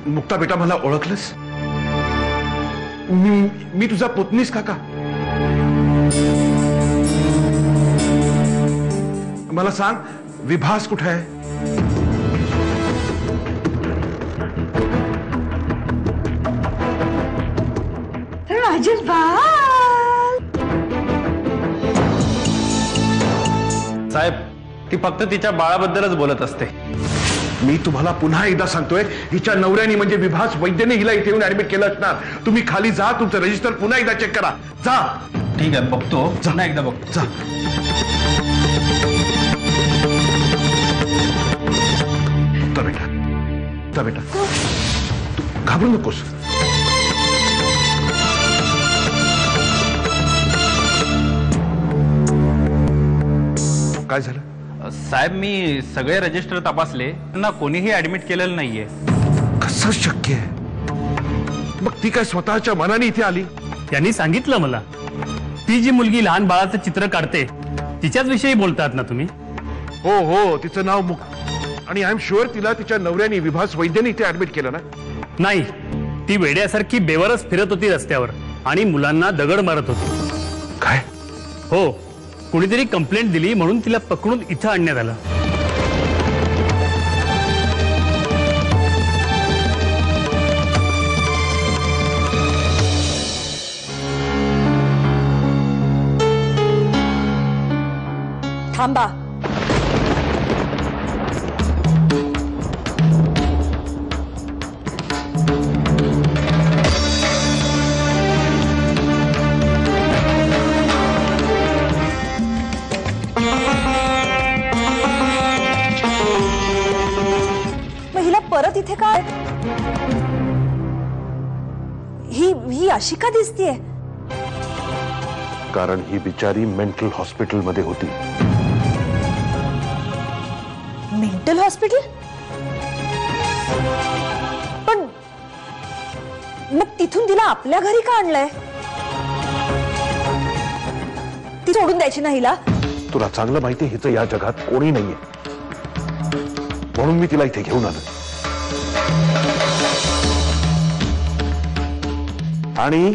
मुक्ता बेटा मला ओळखलंस? मी तुझा पुतणीस काका. मला सांग, विभास कुठे आहे? साहेब, ती फक्त तिच्या बाळाबद्दलच बोलत असते. मी तुम्हाला पुन्हा एकदा सांगतोय, हिच्या नवऱ्याने म्हणजे विभास वैद्यने हिला इथे येऊन ऍडमिट केलं असणार. तुम्ही खाली जा, तुमचं रजिस्टर पुन्हा एकदा चेक करा. जा. ठीक आहे, बघतो. पुन्हा एकदा बघतो. जा. बेटा, जा बेटा, तू घाबरू नकोस. काय झालं? साहेब, मी सगळे रजिस्टर तपासले, त्यांना कोणीही ऍडमिट केलेलं नाहीये. कसं शक्य आहे? मग ती काय स्वतःच्या मनाने इथे आली? त्यांनी सांगितलं मला. ती जी मुलगी लहान बाळाचं चित्र काढते, तिच्याच विषयी बोलतात ना तुम्ही? हो हो, तिचं नाव आणि आय एम शुअर तिला तिच्या नवऱ्याने विभास वैद्यने इथे ऍडमिट केलं ना? नाही, ती वेड्यासारखी बेवरच फिरत होती रस्त्यावर आणि मुलांना दगड मारत होती. काय? हो, कुणीतरी कंप्लेंट दिली म्हणून तिला पकडून इथं आणण्यात आलं. थांबा. महिला परत इथे काय? ही अशी का दिसतीये? कारण ही बिचारी मेंटल हॉस्पिटल मध्ये होती. Mental hospital? पण मग तिथून तिला आपल्या घरी का आणलंय? ती सोडून द्यायची ना हिला? तुला चांगलं माहिती आहे हिचं या जगात कोणी नाहीये, म्हणून मी तिला इथे घेऊन आलो. आणि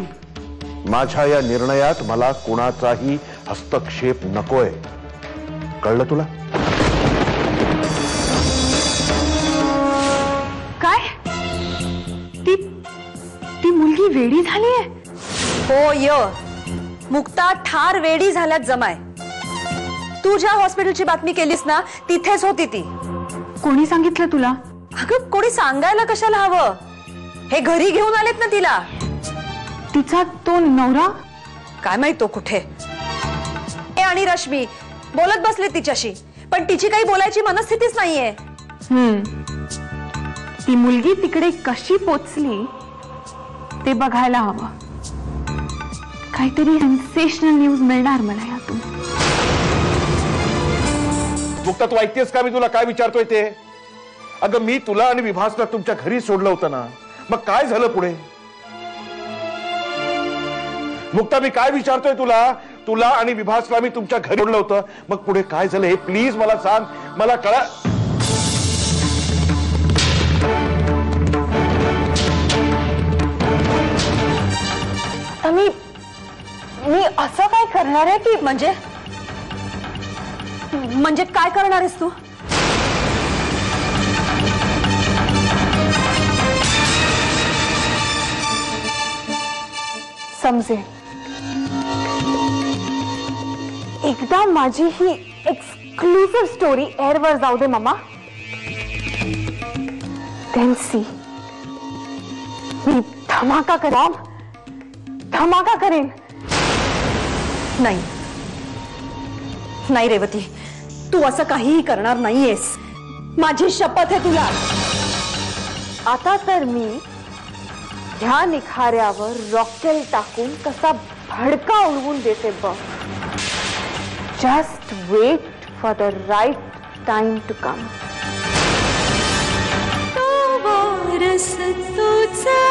माझ्या या निर्णयात मला कोणाचाही हस्तक्षेप नकोय. कळलं तुला? काय? ती मुलगी वेडी झालीये? हो, मुक्ता ठार वेडी झाल्यात जमाय. तू ज्या हॉस्पिटलची बातमी केलीस ना, तिथेच होती ती. कोणी सांगितलं तुला? अगं, कोणी सांगायला कशाला हवं? हे घरी घेऊन आलेत ना तिला. तिचा तो नवरा? काय माहित तो कुठे. आणि रश्मी बोलत बसले तिच्याशी, पण तिची काही बोलायची मनस्थितीच नाहीये. ती मुलगी तिकडे कशी पोचली ते बघायला हवं. काहीतरी सेन्सेशनल न्यूज मिळणार मला यातून. मुक्ता, तू ऐकतेस का मी तुला काय विचारतोय ते? अगं, मी तुला आणि विभासला तुमच्या घरी सोडलं होतं ना, मग काय झालं पुढे? मुक्ता, मी काय विचारतोय तुला आणि विभासला मी तुमच्या घरी सोडलं होतं, मग पुढे काय झालं हे प्लीज मला सांग, मला कळा. मी असं काय करणार आहे की म्हणजे काय करणार आहेस तू? समजे एकदा माझी ही एक्सक्लुसिव्ह स्टोरी एअरवर जाऊ दे मामा. देन सी, मी धमाका करेन. नाही रेवती, तू असं काहीही करणार नाहीयेस. माझी शपथ आहे तुला. आता तर मी ह्या निखाऱ्यावर रॉकेल टाकून कसा भडका उडवून देते बघ. Just wait for the right time to come. तो वारस तुझा